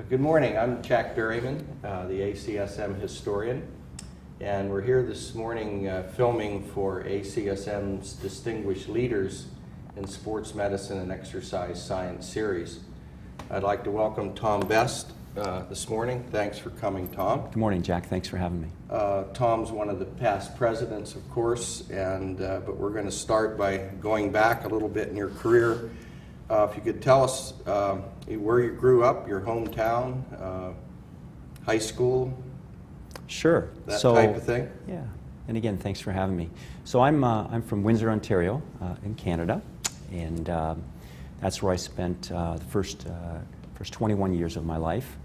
Good morning. I'm Jack Berryman, the ACSM historian, and we're here this morning filming for ACSM's Distinguished Leaders in Sports Medicine and Exercise Science series. I'd like to welcome Tom Best this morning. Thanks for coming, Tom. Good morning, Jack. Thanks for having me. Tom's one of the past presidents, of course, and but we're going to start by going back a little bit in your career. If you could tell us where you grew up, your hometown, high school. Sure. That type of thing. Yeah. And again, thanks for having me. So I'm from Windsor, Ontario, in Canada, and that's where I spent the first 21 years of my life.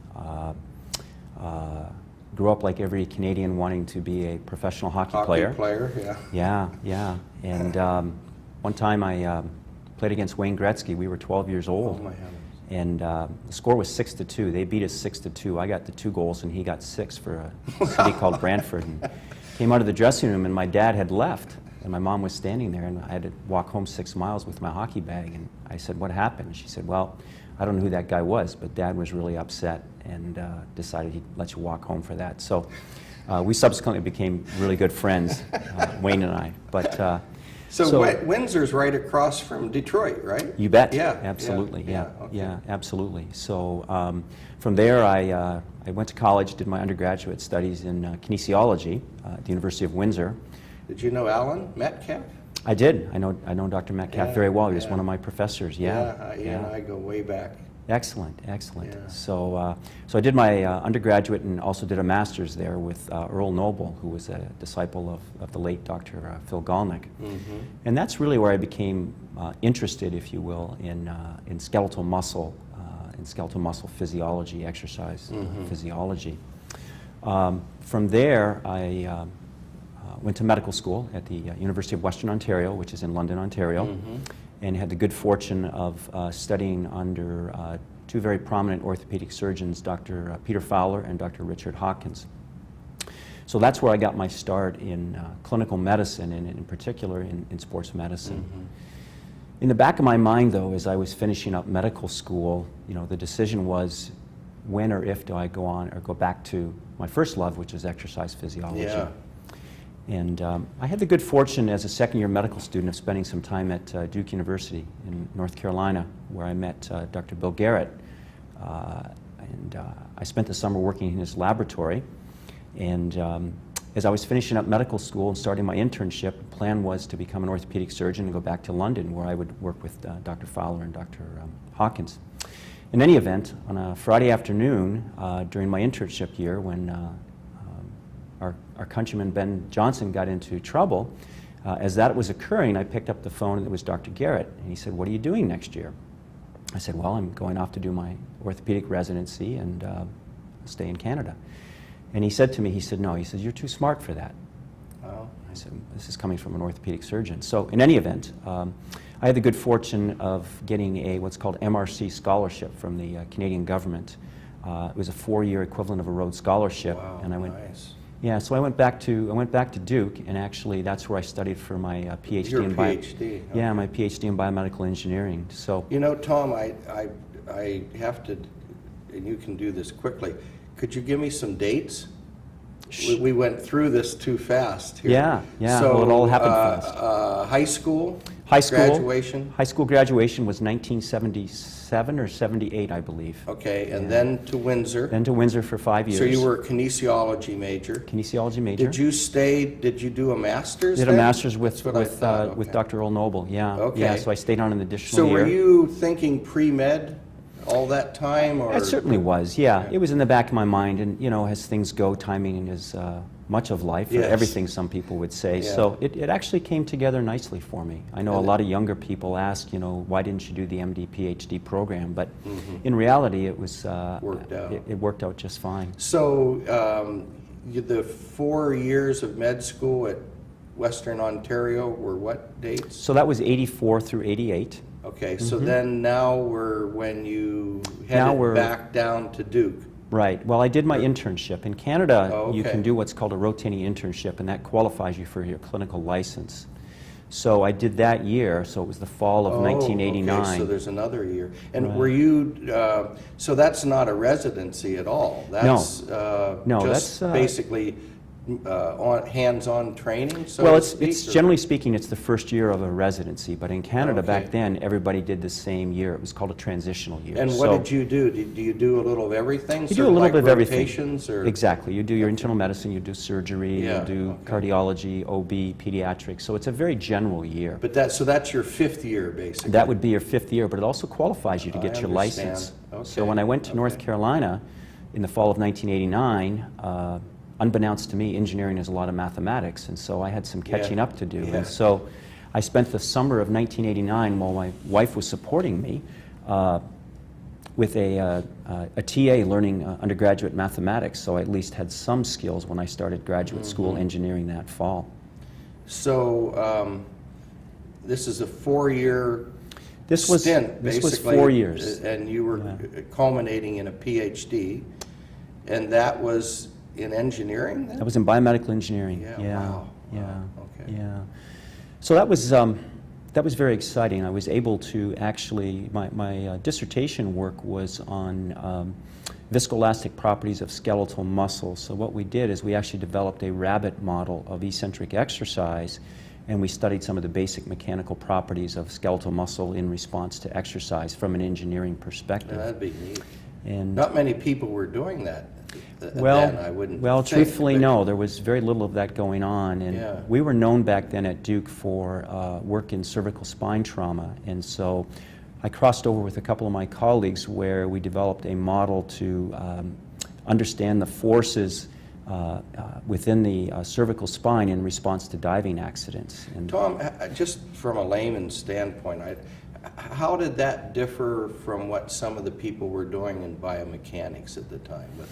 Grew up like every Canadian, wanting to be a professional hockey player. Yeah. And one time I played against Wayne Gretzky. We were 12 years old. Oh my heavens. And the score was 6-2. They beat us 6-2. I got the 2 goals and he got 6 for a city called Brantford. And came out of the dressing room and my dad had left and my mom was standing there and I had to walk home 6 miles with my hockey bag. And I said, "What happened?" And she said, "Well, I don't know who that guy was, but Dad was really upset and decided he'd let you walk home for that." So we subsequently became really good friends, Wayne and I. But So Windsor's right across from Detroit, right? You bet. Yeah. Absolutely. Yeah. Okay. Absolutely. So from there, I went to college, did my undergraduate studies in kinesiology at the University of Windsor. Did you know Alan Metcalf? I did. I know Dr. Metcalf very well. He was one of my professors. He and I go way back. Excellent. Yeah. So I did my undergraduate and also did a master's there with Earl Noble, who was a disciple of the late Dr. Phil Galnick. Mm-hmm. And that's really where I became interested, if you will, in skeletal muscle physiology, exercise physiology. From there, I went to medical school at the University of Western Ontario, which is in London, Ontario, and had the good fortune of studying under 2 very prominent orthopedic surgeons, Dr. Peter Fowler and Dr. Richard Hawkins. So that's where I got my start in clinical medicine, and in particular in sports medicine. In the back of my mind, though, as I was finishing up medical school, the decision was, when or if do I go on or go back to my first love, which is exercise physiology. Yeah. And I had the good fortune as a second-year medical student of spending some time at Duke University in North Carolina, where I met Dr. Bill Garrett. And I spent the summer working in his laboratory. And as I was finishing up medical school and starting my internship, the plan was to become an orthopedic surgeon and go back to London, where I would work with Dr. Fowler and Dr. Hawkins. In any event, on a Friday afternoon during my internship year, when our countryman Ben Johnson got into trouble, as that was occurring, I picked up the phone and it was Dr. Garrett, and he said, "What are you doing next year?" I said, "Well, I'm going off to do my orthopedic residency and stay in Canada." And he said to me, he said, "No," he says, "you're too smart for that." Oh. I said, "This is coming from an orthopedic surgeon." So in any event, I had the good fortune of getting what's called MRC scholarship from the Canadian government. It was a 4-year equivalent of a Rhodes Scholarship. Wow, and I went, nice. Yeah, so I went back to Duke, and actually that's where I studied for my PhD Your in PhD. Okay. Yeah, my PhD in biomedical engineering. So Tom, I have to, and you can do this quickly. Could you give me some dates? We went through this too fast here. Yeah. So, Well, it all happened fast. High school. High school Graduation. High school graduation was 1977 or 78, I believe. Okay, and then to Windsor. Then to Windsor for 5 years. So you were a kinesiology major. Kinesiology major. Did you do a master's Did then? a master's with That's what I thought. Okay. Dr. Earl Noble, yeah. Okay. Yeah, so I stayed on an additional So year. were you thinking pre-med all that time? Or? I certainly was, yeah. It was in the back of my mind, and as things go, timing is much of life, or Yes. everything, some people would say. Yeah. So it actually came together nicely for me. I know a lot of younger people ask, why didn't you do the MD, PhD program? But in reality, it was Worked out. It worked out just fine. So the 4 years of med school at Western Ontario were what dates? So that was 84 through 88. Okay, so then now when you headed back down to Duke. Right. Well, I did my internship. In Canada, Oh, okay. you can do what's called a rotating internship, and that qualifies you for your clinical license. So I did that year, so it was the fall of 1989. Okay, so there's another year. And Right. were you, so that's not a residency at all? That's No, just that's, basically hands-on training, so Well, to it's speak? Or- generally speaking, it's the first year of a residency, but in Canada Okay. back then, everybody did the same year. It was called a transitional year. And what did you do? Do you do a little of everything? You do Sort a of little like bit of everything. rotations, or? Exactly. You do your internal medicine, you do surgery, Yeah, you do okay. cardiology, OB, pediatrics. So it's a very general year. But so that's your 5th year, basically? That would be your 5th year, but it also qualifies you to I get your understand. license. Okay, So when I went to North okay. Carolina in the fall of 1989, unbeknownst to me, engineering is a lot of mathematics, and so I had some catching up to do. Yeah. And so I spent the summer of 1989 while my wife was supporting me with a TA learning undergraduate mathematics, so I at least had some skills when I started graduate school engineering that fall. So this is a 4-year This was stint, this was basically, 4 years. and you were culminating in a Ph.D., and that was in engineering then? I was in biomedical engineering. Yeah, Yeah, wow. yeah, Wow, okay. yeah. So that was very exciting. I was able to actually, my dissertation work was on viscoelastic properties of skeletal muscle. So what we did is we actually developed a rabbit model of eccentric exercise, and we studied some of the basic mechanical properties of skeletal muscle in response to exercise from an engineering perspective. Yeah, that'd be neat. And Not many people were doing that well, then, I wouldn't well, think, truthfully, but- no. There was very little of that going on, and Yeah. we were known back then at Duke for work in cervical spine trauma, and so I crossed over with a couple of my colleagues where we developed a model to understand the forces within the cervical spine in response to diving accidents. And Tom, just from a layman's standpoint, how did that differ from what some of the people were doing in biomechanics at the time, with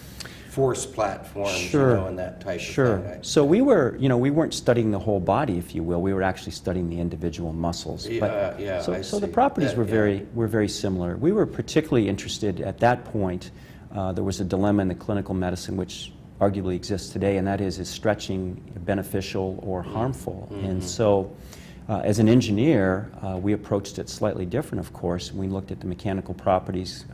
force platforms, Sure. and that type Sure. of thing? So we were, we weren't studying the whole body, if you will. We were actually studying the individual muscles. Yeah, so, I so the see. properties That- were very similar. We were particularly interested at that point. There was a dilemma in the clinical medicine which arguably exists today, and that is stretching beneficial or harmful? And so, as an engineer, we approached it slightly different, of course. We looked at the mechanical properties,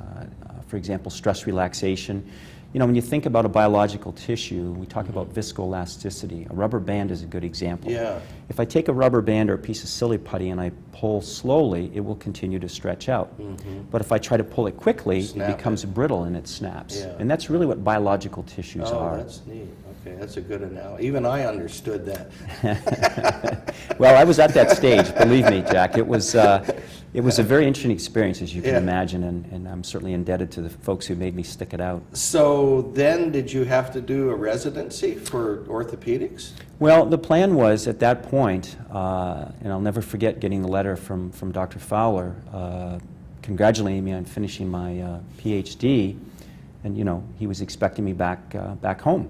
for example, stress relaxation. When you think about a biological tissue, we talk about viscoelasticity. A rubber band is a good example. Yeah. If I take a rubber band or a piece of silly putty and I pull slowly, it will continue to stretch out. But if I try to pull it quickly, Snap it becomes brittle and it snaps. Yeah. And that's really what biological tissues Oh, are. that's neat. Okay, that's a good analogy. Even I understood that. Well, I was at that stage, believe me, Jack. It was a very interesting experience, as you can Yeah. imagine, and I'm certainly indebted to the folks who made me stick it out. So then, did you have to do a residency for orthopedics? Well, the plan was at that point, and I'll never forget getting the letter from Dr. Fowler congratulating me on finishing my Ph.D., and he was expecting me back home.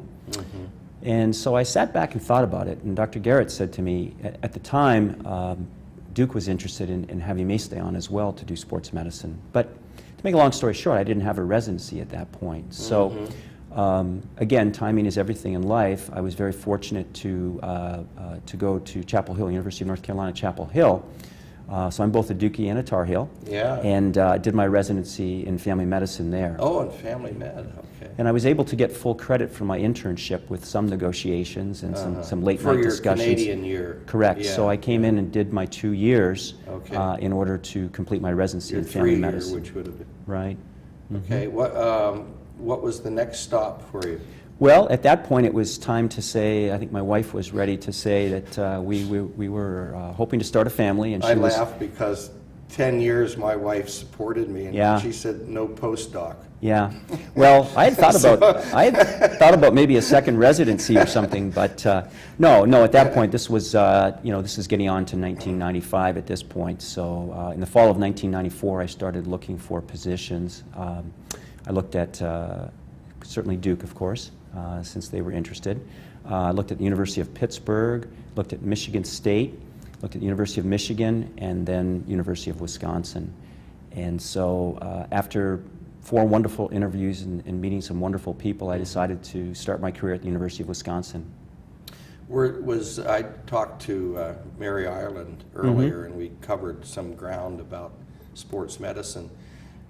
And so I sat back and thought about it, and Dr. Garrett said to me, at the time, Duke was interested in having me stay on as well to do sports medicine. But to make a long story short, I didn't have a residency at that point. So again, timing is everything in life. I was very fortunate to go to Chapel Hill, University of North Carolina, Chapel Hill. So I'm both a Dookie and a Tar Heel. Yeah. And did my residency in family medicine there. Oh, and family med, okay. And I was able to get full credit for my internship with some negotiations and some late night discussions. For your Canadian year. Correct. Yeah. So I came in and did my 2 years Okay. in order to complete my residency Your in family 3-year, medicine. which would have been. Right. Okay, what was the next stop for you? Well, at that point, it was time to say, I think my wife was ready to say that we were hoping to start a family, and she I was. laugh because 10 years my wife supported me, and Yeah. she said no postdoc. Yeah. Well, I had thought about maybe a second residency or something, but no. At that point, this was this is getting on to 1995 at this point. So in the fall of 1994, I started looking for positions. I looked at certainly Duke, of course, since they were interested. I looked at the University of Pittsburgh, looked at Michigan State, looked at the University of Michigan, and then University of Wisconsin. And so after 4 wonderful interviews and meeting some wonderful people, I decided to start my career at the University of Wisconsin. I talked to Mary Ireland earlier, and we covered some ground about sports medicine.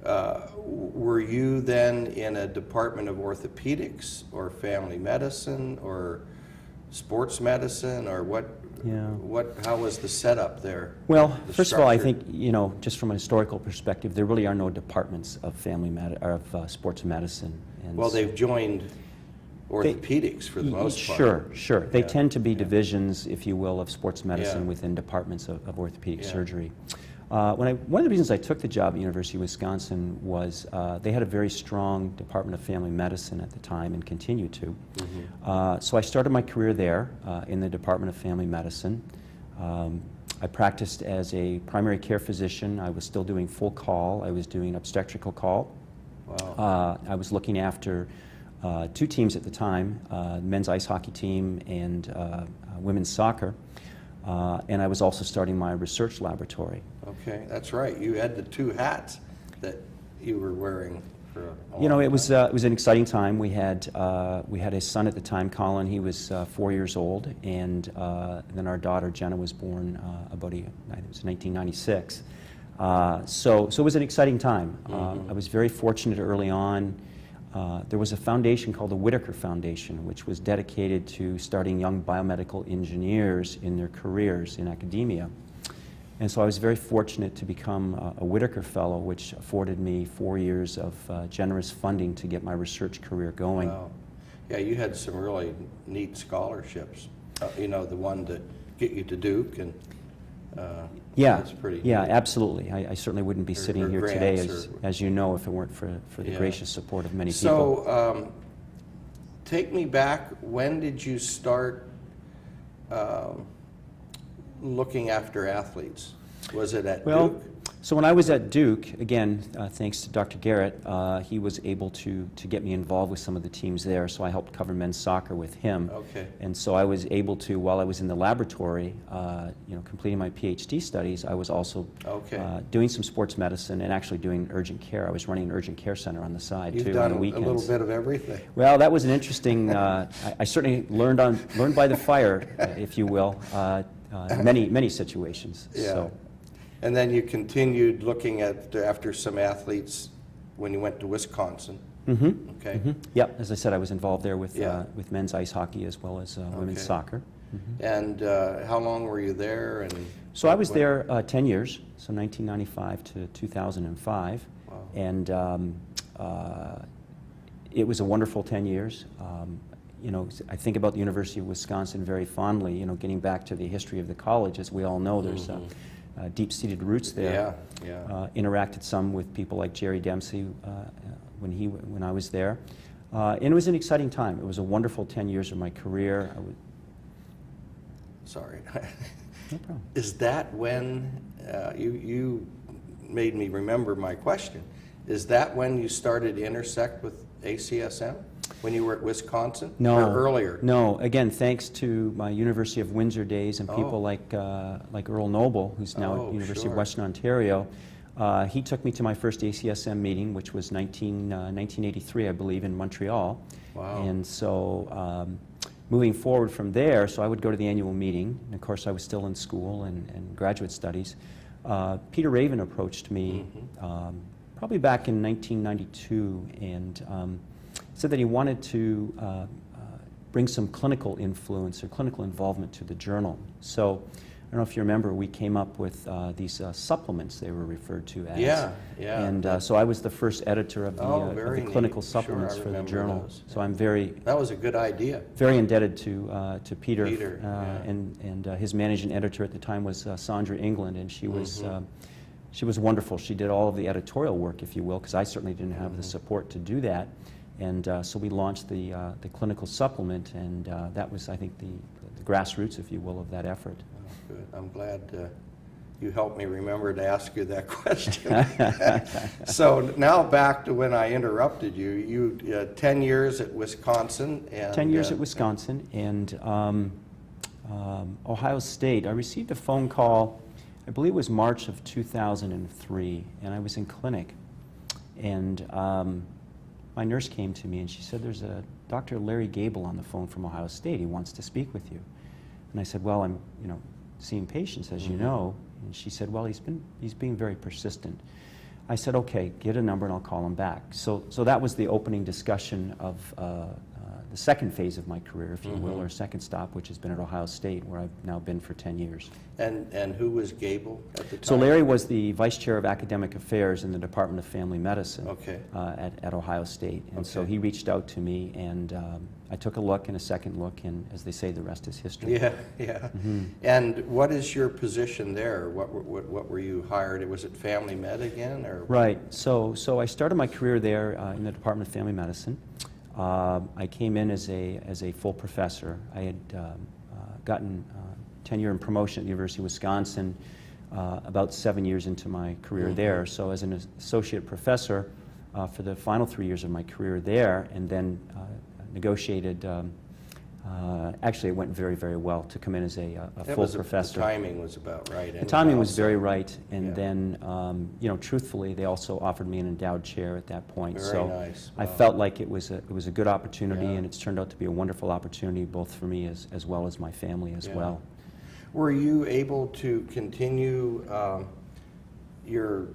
Were you then in a department of orthopedics or family medicine or sports medicine, or what? Yeah. How was the setup there? Well, The first of all, I structure? think, just from a historical perspective, there really are no departments of sports medicine. And Well, they've joined orthopedics for the most part. Sure. They Yeah, tend to be yeah. divisions, if you will, of sports medicine Yeah. within departments of orthopedic Yeah. surgery. One of the reasons I took the job at University of Wisconsin was they had a very strong Department of Family Medicine at the time and continue to. So I started my career there in the Department of Family Medicine. I practiced as a primary care physician. I was still doing full call. I was doing obstetrical call. Wow. I was looking after two teams at the time, men's ice hockey team and women's soccer. And I was also starting my research laboratory. Okay, that's right. You had the two hats that you were wearing for a You know, long it was time. an exciting time. We had a son at the time, Colin. He was 4 years old, and then our daughter Jenna was born I think it was 1996. So it was an exciting time. I was very fortunate early on. There was a foundation called the Whitaker Foundation, which was dedicated to starting young biomedical engineers in their careers in academia. And so I was very fortunate to become a Whitaker Fellow, which afforded me 4 years of generous funding to get my research career going. Wow. Yeah, you had some really neat scholarships. The one to get you to Duke, and that's pretty Yeah, neat. absolutely. I certainly wouldn't be Or sitting here today, grants as you know, if it weren't for the Yeah. gracious support of many people. So, take me back. When did you start looking after athletes? Was it at Well, Duke? so when I was at Duke, again, thanks to Dr. Garrett, he was able to get me involved with some of the teams there, so I helped cover men's soccer with him. Okay. And so I was able to, while I was in the laboratory, completing my Ph.D. studies, I was also Okay. doing some sports medicine and actually doing urgent care. I was running an urgent care center on the side, You've too, done on the a weekends. little bit of everything. Well, that was an interesting, I certainly learned by the fire, if you will, in many situations. Yeah. So. And then you continued looking after some athletes when you went to Wisconsin. Mm-hmm. Okay. Yep, as I said, I was involved there with Yeah. Men's ice hockey as well as women's Okay. soccer. And how long were you there? And So I was when- there 10 years, so 1995 to 2005. Wow. And it was a wonderful 10 years. I think about the University of Wisconsin very fondly, getting back to the history of the college. As we all know, there's deep-seated roots there. Yeah. Interacted some with people like Jerry Dempsey when I was there. And it was an exciting time. It was a wonderful 10 years of my career. Sorry. No problem. Is that when you made me remember my question? Is that when you started to intersect with ACSM? When you were at Wisconsin? No. Or earlier? No. Again, thanks to my University of Windsor days and people Oh. like Earl Noble, who's now Oh, at University sure. of Western Ontario. He took me to my first ACSM meeting, which was 1983, I believe, in Montreal. Wow. And so moving forward from there, so I would go to the annual meeting. And of course, I was still in school and graduate studies. Peter Raven approached me probably back in 1992 and said that he wanted to bring some clinical influence or clinical involvement to the journal. So I don't know if you remember, we came up with these supplements they were referred to as. Yeah. And so I was the first editor of the very clinical neat. supplements Sure, I for the remember journal. those. So I'm very That was a good idea. indebted to Peter. Peter, yeah. And his managing editor at the time was Sandra England, and she was wonderful. She did all of the editorial work, if you will, because I certainly didn't have the support to do that. And so we launched the clinical supplement, and that was, I think, the grassroots, if you will, of that effort. Oh, good. I'm glad you helped me remember to ask you that question. So now back to when I interrupted you. You 10 years at Wisconsin. And, 10 years at Wisconsin, and Ohio State. I received a phone call, I believe it was March of 2003, and I was in clinic. And my nurse came to me and she said, "There's a Dr. Larry Gable on the phone from Ohio State. He wants to speak with you." And I said, well, I'm, seeing patients, as you know. And she said, well, he's being very persistent. I said, okay, get a number and I'll call him back. So that was the opening discussion of the second phase of my career, if you will, or second stop, which has been at Ohio State, where I've now been for 10 years. And who was Gable at the time? So Larry was the Vice Chair of Academic Affairs in the Department of Family Medicine Okay. at Ohio State. And so Okay. he reached out to me, and I took a look and a second look, and as they say, the rest is history. Yeah, yeah. And what is your position there? What were you hired? Was it Family Med again, or? Right. So I started my career there in the Department of Family Medicine. I came in as a full professor. I had gotten tenure and promotion at the University of Wisconsin about 7 years into my career there. So as an associate professor for the final 3 years of my career there, and then negotiated. Actually, it went very, very well to come in as a full professor. The timing was about right. The timing was very right, and Yeah. then, truthfully, they also offered me an endowed chair at that point. Very so nice. I Wow. felt like it was a good opportunity, Yeah. and it's turned out to be a wonderful opportunity both for me as well as my family as Yeah. well. Were you able to continue your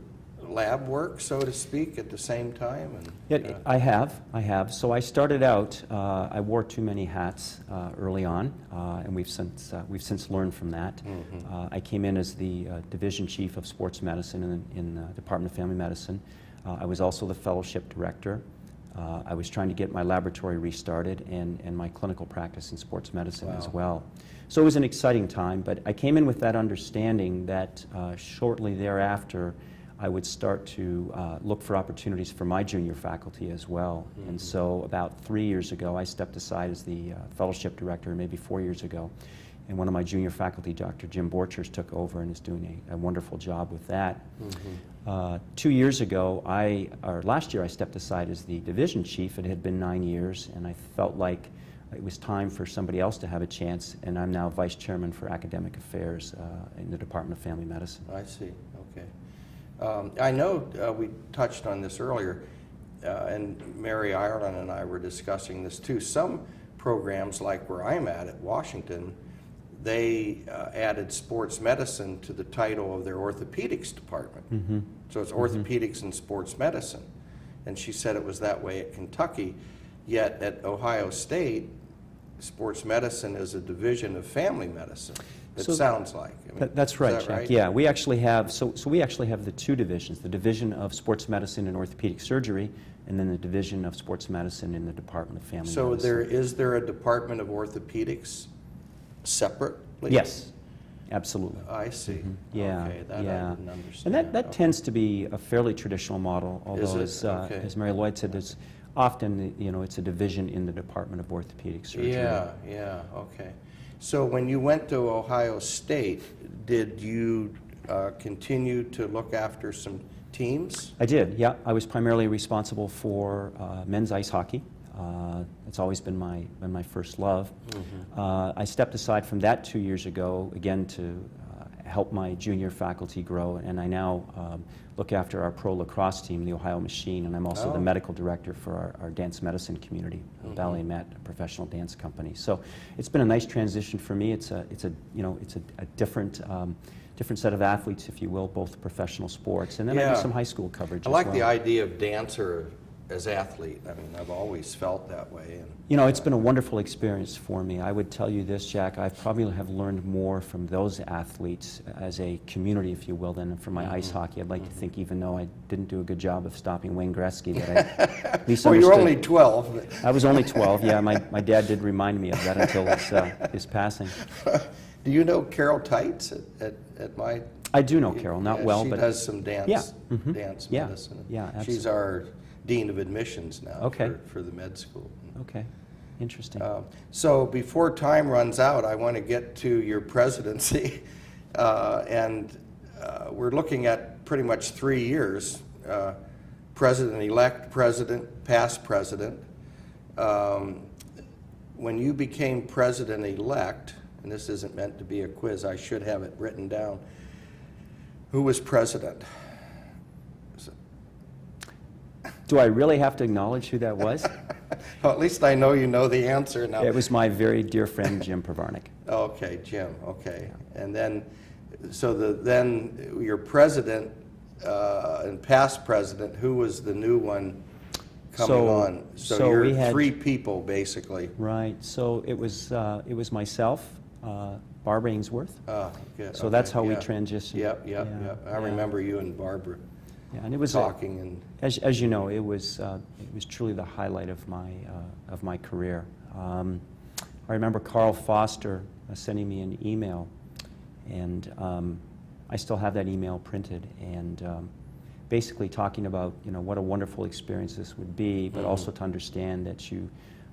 lab work, so to speak, at the same time? And, I have. So I started out, I wore too many hats early on, and we've since learned from that. I came in as the division chief of sports medicine in the Department of Family Medicine. I was also the fellowship director. I was trying to get my laboratory restarted and my clinical practice in sports medicine as well. So it was an exciting time, but I came in with that understanding that shortly thereafter, I would start to look for opportunities for my junior faculty as well. And so about 3 years ago, I stepped aside as the fellowship director, maybe 4 years ago. And one of my junior faculty, Dr. Jim Borchers, took over and is doing a wonderful job with that. 2 years ago, last year, I stepped aside as the division chief. It had been 9 years, and I felt like it was time for somebody else to have a chance, and I'm now vice chairman for academic affairs in the Department of Family Medicine. I see, okay. I know we touched on this earlier, and Mary Ireland and I were discussing this too. Some programs, like where I'm at Washington, they added sports medicine to the title of their orthopedics department. So it's orthopedics and sports medicine. And she said it was that way at Kentucky, yet at Ohio State, sports medicine is a division of family medicine. It sounds like. I mean, That's right, is that Jack. right? Yeah, we actually have the two divisions: the division of sports medicine and orthopedic surgery, and then the division of sports medicine in the Department of Family So Medicine. is there a department of orthopedics separately? Yes, absolutely. I see. Yeah, Okay, that I yeah. didn't understand. And that Okay. tends to be a fairly traditional model, although it? Okay. as Mary Lloyd said, there's often, it's a division in the Department of Orthopedic Surgery. Yeah, okay. So when you went to Ohio State, did you continue to look after some teams? I did, yeah. I was primarily responsible for men's ice hockey. It's always been my first love. I stepped aside from that 2 years ago, again, to help my junior faculty grow, and I now look after our pro lacrosse team, the Ohio Machine, and I'm also the medical director for our dance medicine community, Ballet Met, a professional dance company. So it's been a nice transition for me. It's a different set of athletes, if you will, both professional sports, and then I do some high school coverage I as like well. the idea of dancer as athlete. I mean, I've always felt that way. And, It's been a wonderful experience for me. I would tell you this, Jack, I probably have learned more from those athletes as a community, if you will, than from my ice hockey. I'd like to think, even though I didn't do a good job of stopping Wayne Gretzky, that I at least well, you're understood. only 12. I was only 12, yeah. My dad did remind me of that until his passing. Do you know Carol Tights at my... I do know Carol, not Yeah, well, she but... does some dance, Yeah, dance yeah, medicine. yeah, absolutely. She's our dean of admissions now Okay. for the med school. Okay, interesting. So before time runs out, I want to get to your presidency, and we're looking at pretty much 3 years, president-elect, president, past president. When you became president-elect, and this isn't meant to be a quiz, I should have it written down, who was president? Do I really have to acknowledge who that was? Well, at least I know you know the answer now. It was my very dear friend, Jim Provarnik. Okay, Jim, okay. And then, so then your president and past president, who was the new one coming on? So we you're had 3 people, basically. Right. So it was myself, Barbara Ainsworth. Good. So that's Okay, how we yeah. transitioned. Yep. Yeah, I remember you and Barbara Yeah, and it was talking. And as you know, it was truly the highlight of my career. I remember Carl Foster sending me an email, and I still have that email printed, and basically talking about what a wonderful experience this would be, but also to understand that you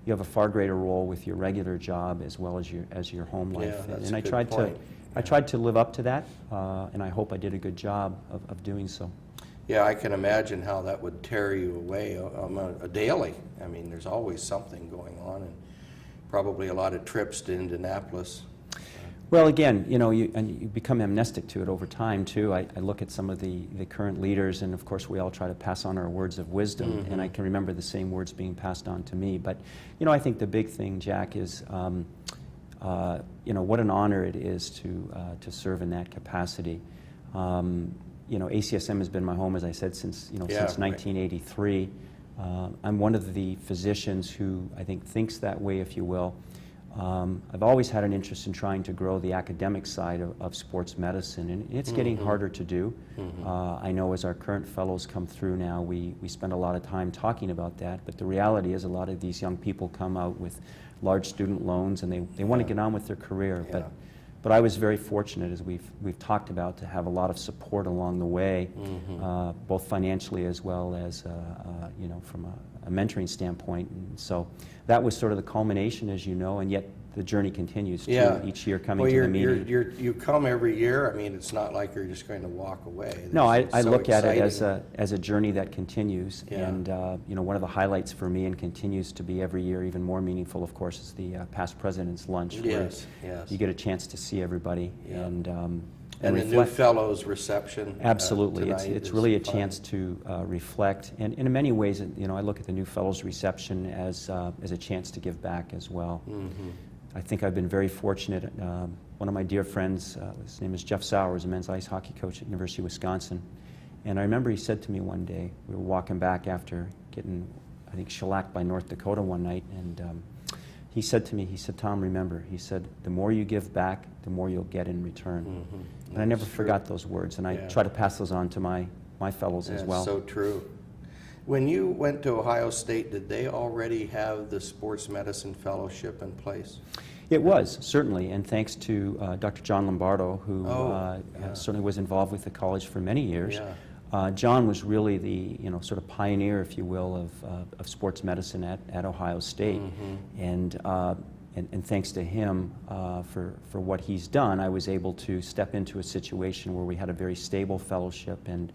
have a far greater role with your regular job as well as your home life. Yeah, that's and a I good tried point. I tried to live up to that, and I hope I did a good job of doing so. yeah, I can imagine how that would tear you away a daily. I mean, there's always something going on, and probably a lot of trips to Indianapolis. Well, again, you become amnestic to it over time, too. I look at some of the current leaders, and of course we all try to pass on our words of wisdom, and I can remember the same words being passed on to me. But, I think the big thing, Jack, is, what an honor it is to serve in that capacity. ACSM has been my home, as I said, since 1983. I'm one of the physicians who I think thinks that way, if you will. I've always had an interest in trying to grow the academic side of sports medicine, and it's getting harder to do. I know as our current fellows come through now, we spend a lot of time talking about that, but the reality is a lot of these young people come out with large student loans, and they want to get on with their career. Yeah. But I was very fortunate, as we've talked about, to have a lot of support along the way, both financially as well as from a mentoring standpoint. And so that was sort of the culmination, as you know, and yet the journey continues too, each year coming to the meeting. You come every year. I mean, it's not like you're just going to walk away. No, I so look at it exciting. as a journey that continues, Yeah. and one of the highlights for me, and continues to be every year even more meaningful, of course, is the past president's lunch, where Yes. you get a chance to see everybody Yeah. and And the new reflect. fellows reception. Absolutely, tonight it's is really a fun. chance to reflect, and in many ways, I look at the new fellows reception as a chance to give back as well. I think I've been very fortunate. One of my dear friends, his name is Jeff Sowers, a men's ice hockey coach at University of Wisconsin, and I remember he said to me one day, we were walking back after getting, I think, shellacked by North Dakota one night, and he said to me, Tom, remember, he said, the more you give back, the more you'll get in return. And I never forgot those words, and I try to pass those on to my fellows as well. So true. When you went to Ohio State, did they already have the sports medicine fellowship in place? It was, certainly, and thanks to Dr. John Lombardo, who certainly was involved with the college for many years. Yeah. John was really the sort of pioneer, if you will, of sports medicine at Ohio State, and thanks to him for what he's done, I was able to step into a situation where we had a very stable fellowship and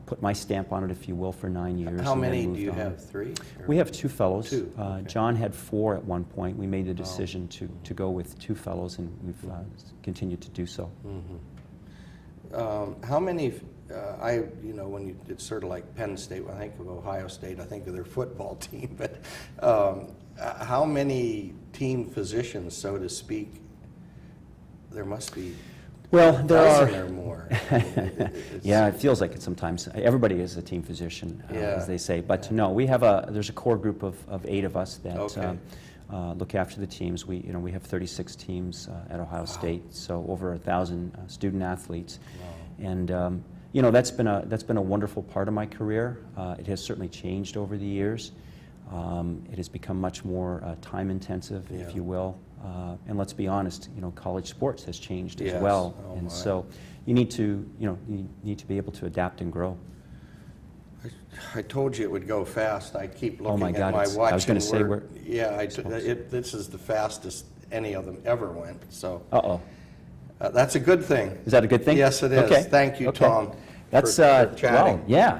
put my stamp on it, if you will, for 9 years. How and then many moved do you on. have? 3? We have 2 fellows. Two, okay. John had 4 at one point. We made the decision to go with 2 fellows, and we've continued to do so. How many? When it's sort of like Penn State, when I think of Ohio State, I think of their football team. But how many team physicians, so to speak? There must be. Well, there a are. dozen or more. Yeah, it feels like it sometimes. Everybody is a team physician, as they say. But no, there's a core group of 8 of us that look after the teams. We have 36 teams at Ohio State, so over 1,000 student athletes. Wow. And that's been a wonderful part of my career. It has certainly changed over the years. It has become much more time intensive, if you will. And let's be honest, college sports has changed as well. And so you need to be able to adapt and grow. I told you it would go fast. I keep looking Oh my God, at my watch. I was going to say this is the fastest any of them ever went. So Uh-oh. That's a good thing. Is that a good thing? Yes, it is. Okay. Thank you, Okay. Tom. That's for chatting. well, yeah.